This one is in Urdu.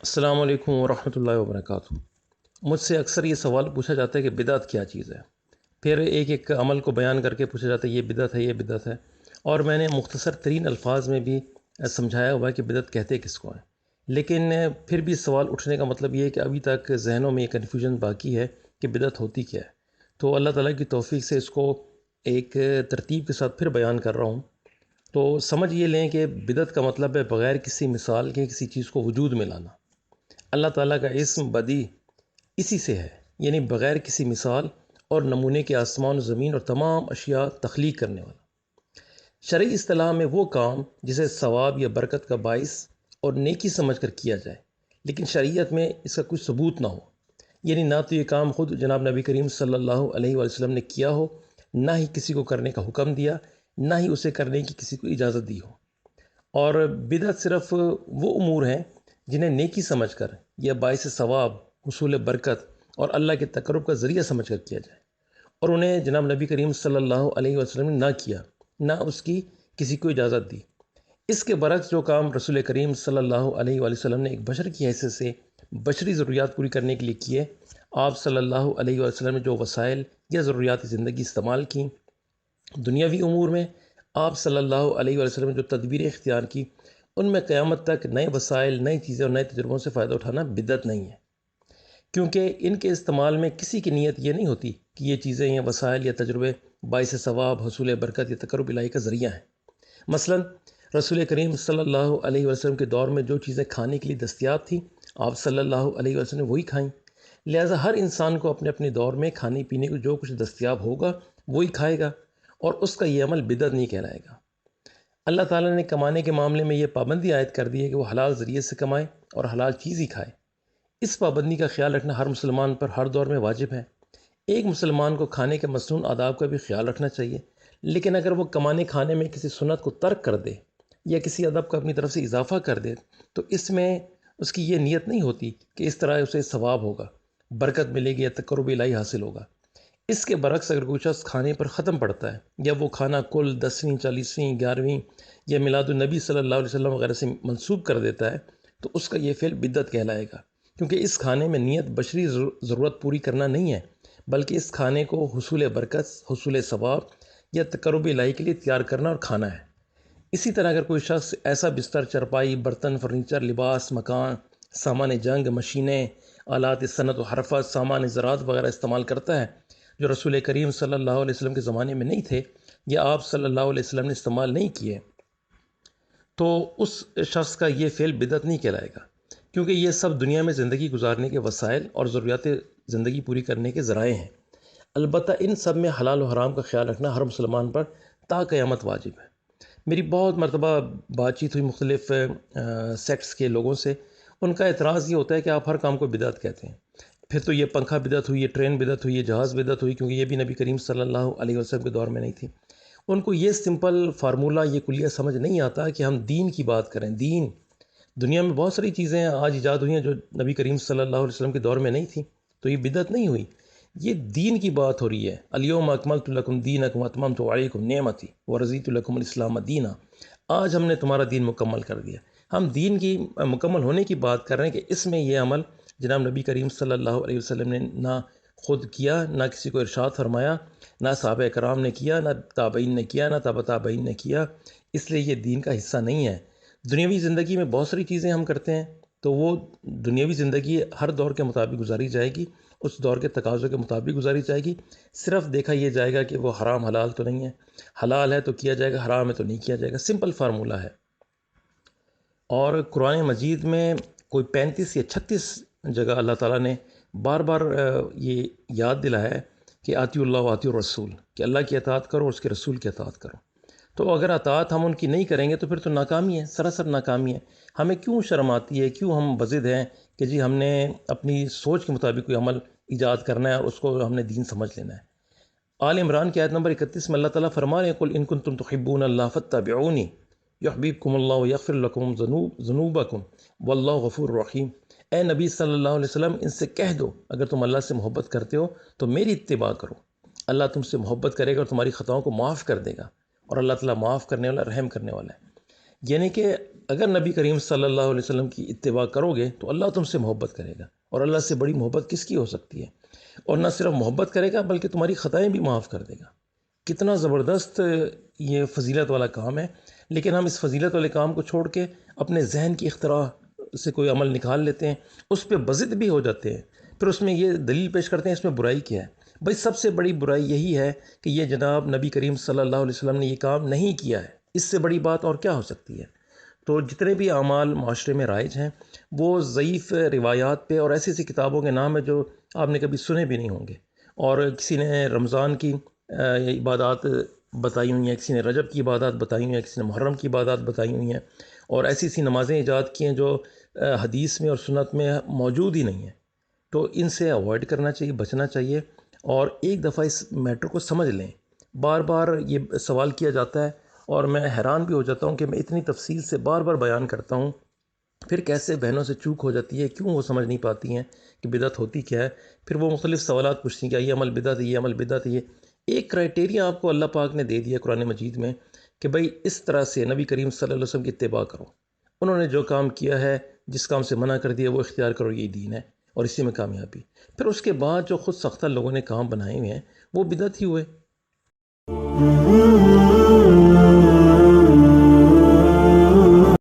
السلام علیکم ورحمۃ اللہ وبرکاتہ۔ مجھ سے اکثر یہ سوال پوچھا جاتا ہے کہ بدعت کیا چیز ہے، پھر ایک ایک عمل کو بیان کر کے پوچھا جاتا ہے یہ بدعت ہے، یہ بدعت ہے، اور میں نے مختصر ترین الفاظ میں بھی سمجھایا ہوا ہے کہ بدعت کہتے کس کو ہیں، لیکن پھر بھی سوال اٹھنے کا مطلب یہ ہے کہ ابھی تک ذہنوں میں یہ کنفیوژن باقی ہے کہ بدعت ہوتی کیا ہے۔ تو اللہ تعالیٰ کی توفیق سے اس کو ایک ترتیب کے ساتھ پھر بیان کر رہا ہوں۔ تو سمجھ یہ لیں کہ بدعت کا مطلب ہے بغیر کسی مثال کے کسی چیز کو وجود میں لانا۔ اللہ تعالیٰ کا اسم بدیع اسی سے ہے، یعنی بغیر کسی مثال اور نمونے کے آسمان و زمین اور تمام اشیاء تخلیق کرنے والا۔ شرعی اصطلاح میں وہ کام جسے ثواب یا برکت کا باعث اور نیکی سمجھ کر کیا جائے، لیکن شریعت میں اس کا کوئی ثبوت نہ ہو، یعنی نہ تو یہ کام خود جناب نبی کریم صلی اللہ علیہ وآلہ وسلم نے کیا ہو، نہ ہی کسی کو کرنے کا حکم دیا، نہ ہی اسے کرنے کی کسی کو اجازت دی ہو۔ اور بدعت صرف وہ امور ہیں جنہیں نیکی سمجھ کر یا باعث ثواب، حصول برکت اور اللہ کے تقرب کا ذریعہ سمجھ کر کیا جائے، اور انہیں جناب نبی کریم صلی اللہ علیہ وسلم نے نہ کیا، نہ اس کی کسی کو اجازت دی۔ اس کے برعکس جو کام رسول کریم صلی اللہ علیہ وآلہ وسلم نے ایک بشر کی حیثیت سے بشری ضروریات پوری کرنے کے لیے کیے، آپ صلی اللہ علیہ وآلہ وسلم نے جو وسائل یا ضروریات زندگی استعمال کیں، دنیاوی امور میں آپ صلی اللہ علیہ وآلہ وسلم نے جو تدبیریں اختیار کی، ان میں قیامت تک نئے وسائل، نئی چیزیں اور نئے تجربوں سے فائدہ اٹھانا بدعت نہیں ہے، کیونکہ ان کے استعمال میں کسی کی نیت یہ نہیں ہوتی کہ یہ چیزیں یا وسائل یا تجربے باعث ثواب، حصول برکت یا تقرب الہی کا ذریعہ ہیں۔ مثلا رسول کریم صلی اللہ علیہ وسلم کے دور میں جو چیزیں کھانے کے لیے دستیاب تھیں، آپ صلی اللہ علیہ وسلم نے وہی کھائیں۔ لہٰذا ہر انسان کو اپنے اپنے دور میں کھانے پینے کو جو کچھ دستیاب ہوگا وہی کھائے گا، اور اس کا یہ عمل بدعت نہیں کہلائے گا۔ اللہ تعالیٰ نے کمانے کے معاملے میں یہ پابندی عائد کر دی ہے کہ وہ حلال ذریعے سے کمائے اور حلال چیز ہی کھائے۔ اس پابندی کا خیال رکھنا ہر مسلمان پر ہر دور میں واجب ہے۔ ایک مسلمان کو کھانے کے مسنون آداب کا بھی خیال رکھنا چاہیے، لیکن اگر وہ کمانے کھانے میں کسی سنت کو ترک کر دے یا کسی ادب کا اپنی طرف سے اضافہ کر دے تو اس میں اس کی یہ نیت نہیں ہوتی کہ اس طرح اسے ثواب ہوگا، برکت ملے گی یا تقرب الہی حاصل ہوگا۔ اس کے برعکس اگر کوئی شخص کھانے پر ختم پڑتا ہے یا وہ کھانا کل 10ویں، 40ویں، 11ویں یا میلاد النبی صلی اللہ علیہ وسلم وغیرہ سے منسوب کر دیتا ہے تو اس کا یہ فعل بدعت کہلائے گا، کیونکہ اس کھانے میں نیت بشری ضرورت پوری کرنا نہیں ہے، بلکہ اس کھانے کو حصول برکت، حصول ثواب یا تقرب الہی کے لیے تیار کرنا اور کھانا ہے۔ اسی طرح اگر کوئی شخص ایسا بستر، چرپائی، برتن، فرنیچر، لباس، مکان، سامان جنگ، مشینیں، آلات صنعت و حرفت، سامان زراعت وغیرہ استعمال کرتا ہے جو رسول کریم صلی اللہ علیہ وسلم کے زمانے میں نہیں تھے یا آپ صلی اللہ علیہ وسلم نے استعمال نہیں کیے، تو اس شخص کا یہ فعل بدعت نہیں کہلائے گا، کیونکہ یہ سب دنیا میں زندگی گزارنے کے وسائل اور ضروریات زندگی پوری کرنے کے ذرائع ہیں۔ البتہ ان سب میں حلال و حرام کا خیال رکھنا ہر مسلمان پر تا قیامت واجب ہے۔ میری بہت مرتبہ بات چیت ہوئی مختلف سیکٹس کے لوگوں سے، ان کا اعتراض یہ ہوتا ہے کہ آپ ہر کام کو بدعت کہتے ہیں، پھر تو یہ پنکھا بدعت ہوئی، یہ ٹرین بدعت ہوئی، یہ جہاز بدعت ہوئی، کیونکہ یہ بھی نبی کریم صلی اللہ علیہ وسلم کے دور میں نہیں تھی۔ ان کو یہ سمپل فارمولہ، یہ کلیہ سمجھ نہیں آتا کہ ہم دین کی بات کریں۔ دین، دنیا میں بہت ساری چیزیں آج ایجاد ہوئی ہیں جو نبی کریم صلی اللہ علیہ وسلم کے دور میں نہیں تھیں، تو یہ بدعت نہیں ہوئی، یہ دین کی بات ہو رہی ہے۔ الیوم اکملت لکم دینکم واتممت علیکم نعمتی ورضیت لکم الاسلام دینا، آج ہم نے تمہارا دین مکمل کر دیا۔ ہم دین کی مکمل ہونے کی بات کر رہے ہیں کہ اس میں یہ عمل جناب نبی کریم صلی اللہ علیہ وسلم نے نہ خود کیا، نہ کسی کو ارشاد فرمایا، نہ صحابہ کرام نے کیا، نہ تابعین نے کیا، نہ تابع تابعین نے کیا، اس لیے یہ دین کا حصہ نہیں ہے۔ دنیاوی زندگی میں بہت ساری چیزیں ہم کرتے ہیں، تو وہ دنیاوی زندگی ہر دور کے مطابق گزاری جائے گی، اس دور کے تقاضوں کے مطابق گزاری جائے گی۔ صرف دیکھا یہ جائے گا کہ وہ حرام حلال تو نہیں ہے، حلال ہے تو کیا جائے گا، حرام ہے تو نہیں کیا جائے گا، سمپل فارمولہ ہے۔ اور قرآن مجید میں کوئی 35 یا 36 جگہ اللہ تعالیٰ نے بار بار یہ یاد دلایا ہے کہ آتی اللہ و آتی الرسول، کہ اللہ کی اطاعت کرو اور اس کے رسول کی اطاعت کرو۔ تو اگر اطاعت ہم ان کی نہیں کریں گے تو پھر تو ناکامی ہے، سراسر ناکامی ہے۔ ہمیں کیوں شرم آتی ہے، کیوں ہم بضد ہیں کہ جی ہم نے اپنی سوچ کے مطابق کوئی عمل ایجاد کرنا ہے اور اس کو ہم نے دین سمجھ لینا ہے۔ آل عمران کی آیت نمبر 31 میں اللہ تعالیٰ فرما رہے ہیں قل ان کنتم تحبون اللہ فاتبعونی یحببکم اللہ ویغفر لکم ذنوبکم واللہ غفور رحیم۔ اے نبی صلی اللہ علیہ وسلم، ان سے کہہ دو اگر تم اللہ سے محبت کرتے ہو تو میری اتباع کرو، اللہ تم سے محبت کرے گا اور تمہاری خطاؤں کو معاف کر دے گا اور اللہ تعالیٰ معاف کرنے والا، رحم کرنے والا ہے۔ یعنی کہ اگر نبی کریم صلی اللہ علیہ وسلم کی اتباع کرو گے تو اللہ تم سے محبت کرے گا، اور اللہ سے بڑی محبت کس کی ہو سکتی ہے؟ اور نہ صرف محبت کرے گا بلکہ تمہاری خطائیں بھی معاف کر دے گا۔ کتنا زبردست یہ فضیلت والا کام ہے، لیکن ہم اس فضیلت والے کام کو چھوڑ کے اپنے ذہن کی اختراع سے کوئی عمل نکال لیتے ہیں، اس پہ بضد بھی ہو جاتے ہیں، پھر اس میں یہ دلیل پیش کرتے ہیں اس میں برائی کیا ہے۔ بھائی سب سے بڑی برائی یہی ہے کہ یہ جناب نبی کریم صلی اللہ علیہ وسلم نے یہ کام نہیں کیا ہے، اس سے بڑی بات اور کیا ہو سکتی ہے؟ تو جتنے بھی اعمال معاشرے میں رائج ہیں وہ ضعیف روایات پہ، اور ایسی ایسی کتابوں کے نام ہیں جو آپ نے کبھی سنے بھی نہیں ہوں گے، اور کسی نے رمضان کی عبادات بتائی ہوئی ہیں، کسی نے رجب کی عبادات بتائی ہوئی ہیں، کسی نے محرم کی عبادات بتائی ہوئی ہیں، اور ایسی ایسی نمازیں ایجاد کی ہیں جو حدیث میں اور سنت میں موجود ہی نہیں ہیں۔ تو ان سے اوائڈ کرنا چاہیے، بچنا چاہیے، اور ایک دفعہ اس میٹر کو سمجھ لیں۔ بار بار یہ سوال کیا جاتا ہے اور میں حیران بھی ہو جاتا ہوں کہ میں اتنی تفصیل سے بار بار بیان کرتا ہوں، پھر کیسے بہنوں سے چوک ہو جاتی ہے، کیوں وہ سمجھ نہیں پاتی ہیں کہ بدعت ہوتی کیا ہے۔ پھر وہ مختلف سوالات پوچھتی ہیں کہ یہ عمل بدعت ہے، یہ عمل بدعت ہے۔ یہ ایک کرائٹیریا آپ کو اللہ پاک نے دے دیا قرآن مجید میں کہ بھئی اس طرح سے نبی کریم صلی اللہ علیہ وسلم کی اتباع کرو، انہوں نے جو کام کیا ہے، جس کام سے منع کر دیا وہ اختیار کرو، یہی دین ہے اور اسی میں کامیابی۔ پھر اس کے بعد جو خود سختہ لوگوں نے کام بنائے ہوئے ہیں وہ بدعت ہی ہوئے۔